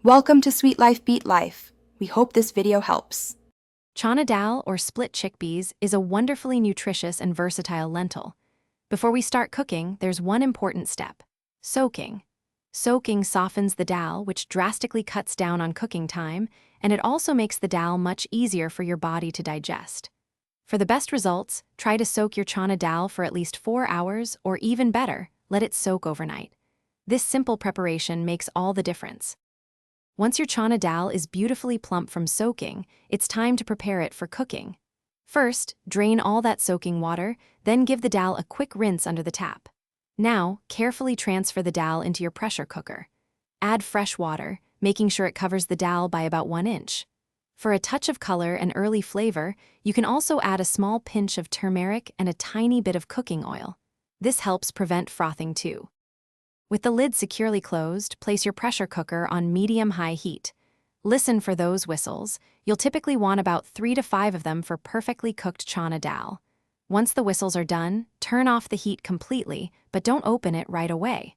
Welcome to Sweet Life Beat Life. We hope this video helps. Chana dal, or split chickpeas, is a wonderfully nutritious and versatile lentil. Before we start cooking, there's one important step: soaking. Soaking softens the dal, which drastically cuts down on cooking time, and it also makes the dal much easier for your body to digest. For the best results, try to soak your chana dal for at least 4 hours, or even better, let it soak overnight. This simple preparation makes all the difference. Once your chana dal is beautifully plump from soaking, it's time to prepare it for cooking. First, drain all that soaking water, then give the dal a quick rinse under the tap. Now, carefully transfer the dal into your pressure cooker. Add fresh water, making sure it covers the dal by about 1 inch. For a touch of color and early flavor, you can also add a small pinch of turmeric and a tiny bit of cooking oil. This helps prevent frothing too. With the lid securely closed, place your pressure cooker on medium-high heat. Listen for those whistles. You'll typically want about 3 to 5 of them for perfectly cooked chana dal. Once the whistles are done, turn off the heat completely, but don't open it right away.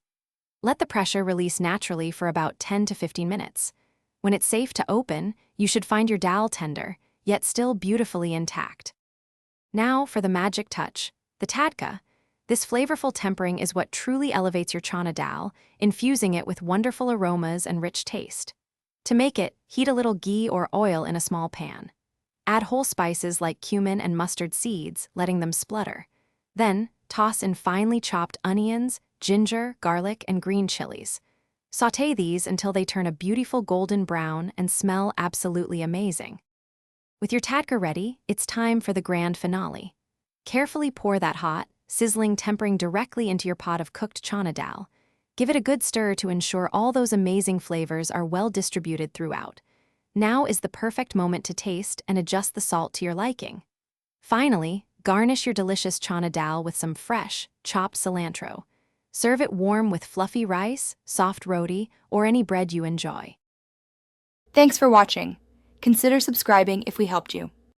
Let the pressure release naturally for about 10 to 15 minutes. When it's safe to open, you should find your dal tender, yet still beautifully intact. Now for the magic touch, the tadka. This flavorful tempering is what truly elevates your chana dal, infusing it with wonderful aromas and rich taste. To make it, heat a little ghee or oil in a small pan. Add whole spices like cumin and mustard seeds, letting them splutter. Then, toss in finely chopped onions, ginger, garlic, and green chilies. Sauté these until they turn a beautiful golden brown and smell absolutely amazing. With your tadka ready, it's time for the grand finale. Carefully pour that hot, sizzling tempering directly into your pot of cooked chana dal. Give it a good stir to ensure all those amazing flavors are well distributed throughout. Now is the perfect moment to taste and adjust the salt to your liking. Finally, garnish your delicious chana dal with some fresh, chopped cilantro. Serve it warm with fluffy rice, soft roti, or any bread you enjoy. Thanks for watching. Consider subscribing if we helped you.